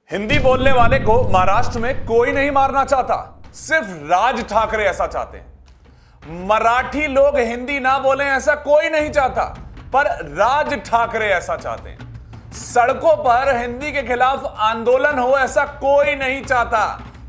हिंदी बोलने वाले को महाराष्ट्र में कोई नहीं मारना चाहता, सिर्फ राज ठाकरे ऐसा चाहते हैं। मराठी लोग हिंदी ना बोलें ऐसा कोई नहीं चाहता, पर राज ठाकरे ऐसा चाहते हैं। सड़कों पर हिंदी के खिलाफ आंदोलन हो ऐसा कोई नहीं चाहता,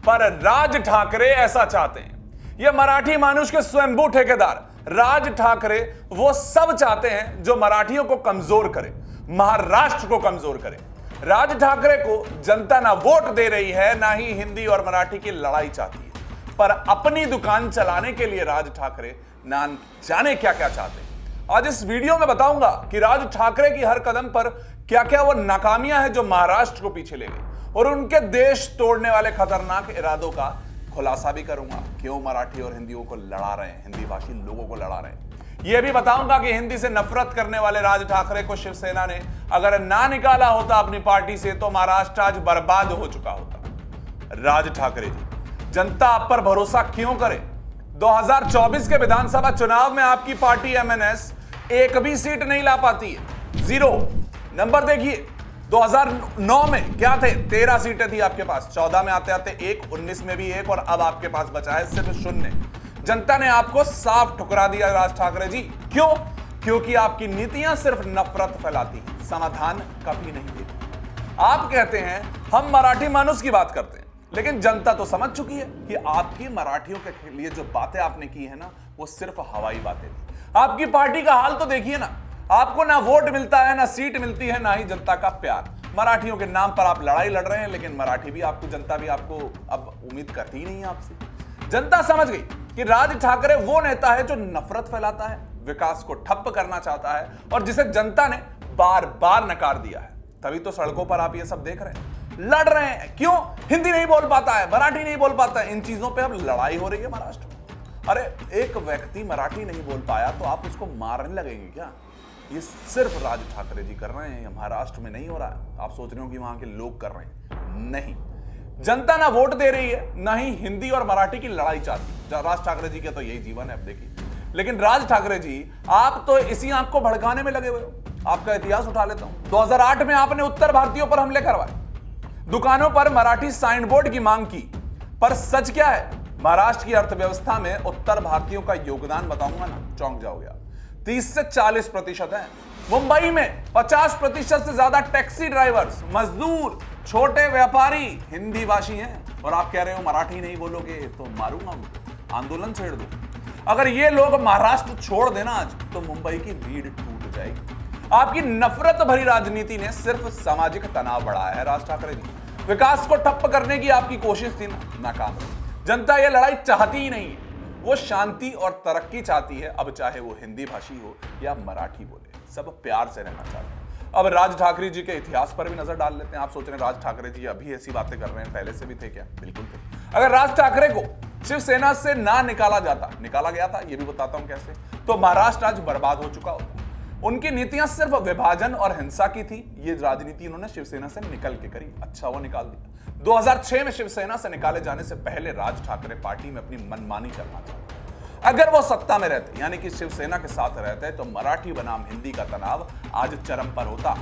पर राज ठाकरे ऐसा चाहते हैं। यह मराठी मानुष के स्वयंभू ठेकेदार राज ठाकरे वो सब चाहते हैं जो मराठियों को कमजोर करे, महाराष्ट्र को कमजोर करे। राज ठाकरे को जनता ना वोट दे रही है, ना ही हिंदी और मराठी की लड़ाई चाहती है, पर अपनी दुकान चलाने के लिए राज ठाकरे ना जाने क्या क्या चाहते हैं। आज इस वीडियो में बताऊंगा कि राज ठाकरे की हर कदम पर क्या क्या वो नाकामियां हैं जो महाराष्ट्र को पीछे ले गई, और उनके देश तोड़ने वाले खतरनाक इरादों का खुलासा भी करूंगा। क्यों मराठी और हिंदियों को लड़ा रहे हैं, हिंदी भाषी लोगों को लड़ा रहे हैं। यह भी बताऊंगा कि हिंदी से नफरत करने वाले राज ठाकरे को शिवसेना ने अगर ना निकाला होता अपनी पार्टी से तो महाराष्ट्र आज बर्बाद हो चुका होता। राज ठाकरे जी, जनता आप पर भरोसा क्यों करे? 2024 के विधानसभा चुनाव में आपकी पार्टी एमएनएस एक भी सीट नहीं ला पाती है, 0 नंबर। देखिए 2009 में क्या थे, 13 सीटें थी आपके पास, 14 में आते आते 1, 19 में भी 1, और अब आपके पास बचा है सिर्फ 0। जनता ने आपको साफ ठुकरा दिया राज ठाकरे जी। क्यों? क्योंकि आपकी नीतियां सिर्फ नफरत फैलाती हैं, समाधान कभी नहीं देती। आप कहते हैं हम मराठी मानुस की बात करते हैं, लेकिन जनता तो समझ चुकी है कि आपकी मराठियों के लिए जो बातें आपने की है ना, वो सिर्फ हवाई बातें थी। आपकी पार्टी का हाल तो देखिए ना, आपको ना वोट मिलता है, ना सीट मिलती है, ना ही जनता का प्यार। मराठियों के नाम पर आप लड़ाई लड़ रहे हैं, लेकिन मराठी भी आपको, जनता भी आपको अब उम्मीद करती ही नहीं है आपसे। जनता समझ गई कि राज ठाकरे वो नेता है जो नफरत फैलाता है, विकास को ठप्प करना चाहता है, और जिसे जनता ने बार बार नकार दिया है। तभी तो सड़कों पर आप ये सब देख रहे हैं, लड़ रहे हैं। क्यों? हिंदी नहीं बोल पाता है, मराठी नहीं बोल पाता है, इन चीजों पे अब लड़ाई हो रही है महाराष्ट्र में। अरे एक व्यक्ति मराठी नहीं बोल पाया तो आप उसको मारने लगेंगे क्या? ये सिर्फ राज ठाकरे जी कर रहे हैं, महाराष्ट्र में नहीं हो रहा है। आप सोच रहे हो कि वहां के लोग कर रहे हैं, नहीं। जनता ना वोट दे रही है, ना ही हिंदी और मराठी की लड़ाई चाहती। राज ठाकरे जी का तो यही जीवन है, अब देखिए। लेकिन राज ठाकरे जी, आप तो इसी आंख को भड़काने में लगे हुए हो। आपका इतिहास उठा लेता हूं। 2008 में आपने उत्तर भारतीयों पर हमले करवाए, दुकानों पर मराठी साइन बोर्ड की मांग की, पर सच क्या है? महाराष्ट्र की अर्थव्यवस्था में उत्तर भारतीयों का योगदान बताऊंगा ना, चौंक जाओगे आप। 30 से 40% है। मुंबई में 50% से ज्यादा टैक्सी ड्राइवर्स, मजदूर, छोटे व्यापारी हिंदी भाषी हैं, और आप कह रहे हो मराठी नहीं बोलोगे तो मारूंगा उनको, आंदोलन छेड़ दो। अगर ये लोग महाराष्ट्र छोड़ देना आज, तो मुंबई की रीढ़ टूट जाएगी। आपकी नफरत भरी राजनीति ने सिर्फ सामाजिक तनाव बढ़ाया है राज ठाकरे जी। विकास को ठप्प करने की आपकी कोशिश थी ना, नाकाम। जनता यह लड़ाई चाहती ही नहीं है, वो शांति और तरक्की चाहती है। अब चाहे वो हिंदी भाषी हो या मराठी बोले, सब प्यार से रहना चाहते हैं। अब राज ठाकरे जी के इतिहास पर भी नजर डाल लेते हैं। आप सोच रहे हैं राज ठाकरे जी अभी ऐसी बातें कर रहे हैं, पहले से भी थे क्या? बिल्कुल थे। अगर राज ठाकरे को शिवसेना से ना निकाला जाता, निकाला गया था, ये भी बताता हूं कैसे, तो महाराष्ट्र आज बर्बाद हो चुका होता। उनकी नीतियां सिर्फ विभाजन और हिंसा की थी। ये राजनीति उन्होंने शिवसेना से निकल के करी, अच्छा वो निकाल दिया। 2006 में शिवसेना से निकाले जाने से पहले राज ठाकरे पार्टी में अपनी मनमानी करना चाहते। अगर वो सत्ता में रहते, यानी कि शिवसेना के साथ रहते, तो मराठी बनाम हिंदी का तनाव आज चरम पर होता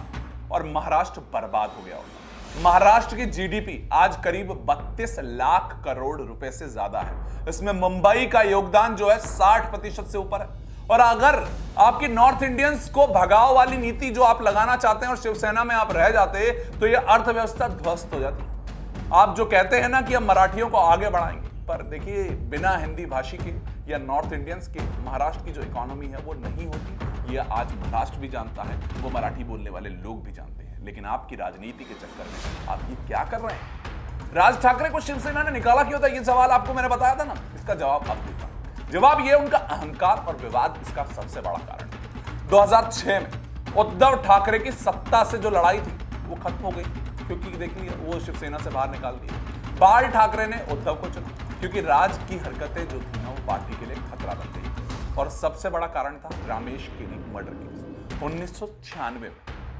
और महाराष्ट्र बर्बाद हो गया होता। महाराष्ट्र की जीडीपी आज करीब 32 लाख करोड़ रुपए से ज्यादा है। इसमें मुंबई का योगदान जो है 60% से ऊपर है। और अगर आपकी नॉर्थ इंडियंस को भगाओ वाली नीति जो आप लगाना चाहते हैं और शिवसेना में आप रह जाते, तो यह अर्थव्यवस्था ध्वस्त हो जाती। आप जो कहते हैं ना कि हम मराठियों को आगे बढ़ाएंगे, पर देखिए बिना हिंदी भाषी के या नॉर्थ इंडियंस के महाराष्ट्र की जो इकोनॉमी है वो नहीं होती। ये आज महाराष्ट्र भी जानता है, वो मराठी बोलने वाले लोग भी जानते हैं। लेकिन आपकी राजनीति के चक्कर में आप ये क्या कर रहे हैं? राज ठाकरे को शिवसेना ने निकाला क्यों था? ये सवाल आपको मैंने बताया था ना, इसका जवाब अब देता हूं। जवाब ये उनका अहंकार और विवाद इसका सबसे बड़ा कारण है। 2006 में उद्धव ठाकरे की सत्ता से जो लड़ाई थी वो खत्म हो गई, क्योंकि देखिए वो शिवसेना से बाहर निकाल दिए। बाल ठाकरे ने उद्धव को चुना, क्योंकि राज की हरकतें जो थी ना वो पार्टी के लिए खतरा बन गई। और सबसे बड़ा कारण था रामेश किनी मर्डर केस। 1996 में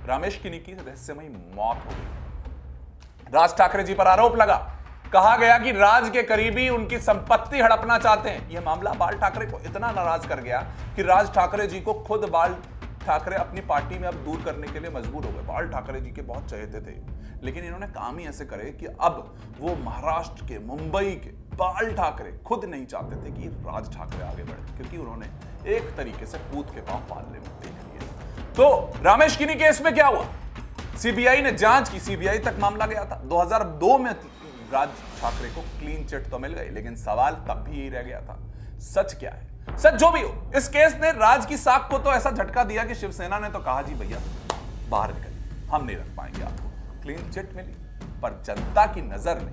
रामेश किनी की रहस्यमयी मौत हो गई। राज ठाकरे जी पर आरोप लगा, कहा गया कि राज के करीबी उनकी संपत्ति हड़पना चाहते हैं। यह मामला बाल ठाकरे को इतना नाराज कर गया कि राज ठाकरे जी को खुद बाल ठाकरे अपनी पार्टी में अब दूर करने के लिए मजबूर हो गए। बाल ठाकरे जी के बहुत चहेते थे, लेकिन इन्होंने काम ही ऐसे करे कि अब वो महाराष्ट्र के, मुंबई के बाल ठाकरे खुद नहीं चाहते थे कि राज ठाकरे आगे बढ़े, क्योंकि उन्होंने एक तरीके से कूद के पांव पालने में देख लिया। तो रामेश किनी केस में क्या हुआ? सीबीआई ने जांच की, सीबीआई तक मामला गया था। 2002 में राज ठाकरे को क्लीन चिट तो मिल गई, लेकिन सवाल तब भी यही रह गया था, सच क्या है? सच जो भी हो, इस केस ने राज की साख को तो ऐसा झटका दिया कि शिवसेना ने तो कहा जी भैया बाहर निकलिए, हम नहीं रख पाएंगे आपको। क्लीन चिट मिली, पर जनता की नजर में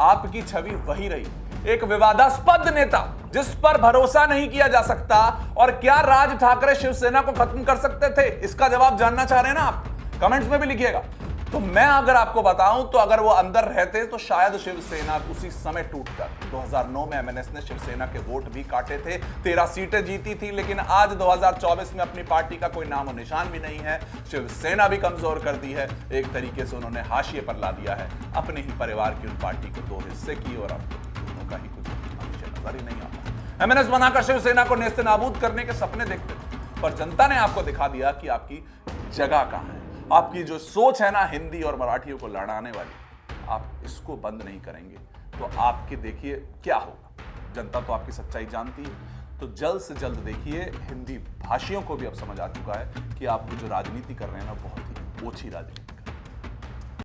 आपकी छवि वही रही, एक विवादास्पद नेता जिस पर भरोसा नहीं किया जा सकता। और क्या राज ठाकरे शिवसेना को खत्म कर सकते थे? इसका जवाब जानना चाह रहे हैं ना आप? कमेंट्स में भी लिखिएगा। तो मैं अगर आपको बताऊं तो अगर वो अंदर रहते तो शायद शिवसेना उसी समय टूटकर। 2009 में एमएनएस ने शिवसेना के वोट भी काटे थे, 13 सीटें जीती थी, लेकिन आज 2024 में अपनी पार्टी का कोई नामो निशान भी नहीं है। शिवसेना भी कमजोर कर दी है, एक तरीके से उन्होंने हाशिए पर ला दिया है अपने ही परिवार की उन पार्टी को, 2 हिस्से की, और अब दोनों का ही कुछ नजर ही नहीं आता। एमएनएस बनाकर शिवसेना को नेस्तनाबूद करने के सपने देखते थे, पर जनता ने आपको दिखा दिया कि आपकी जगह कहां है। आपकी जो सोच है ना हिंदी और मराठियों को लड़ाने वाली, आप इसको बंद नहीं करेंगे तो आपके देखिए क्या होगा। जनता तो आपकी सच्चाई जानती है, तो जल्द से जल्द देखिए हिंदी भाषियों को भी अब समझ आ चुका है कि आप जो राजनीति कर रहे हैं ना बहुत ही ओछी राजनीति।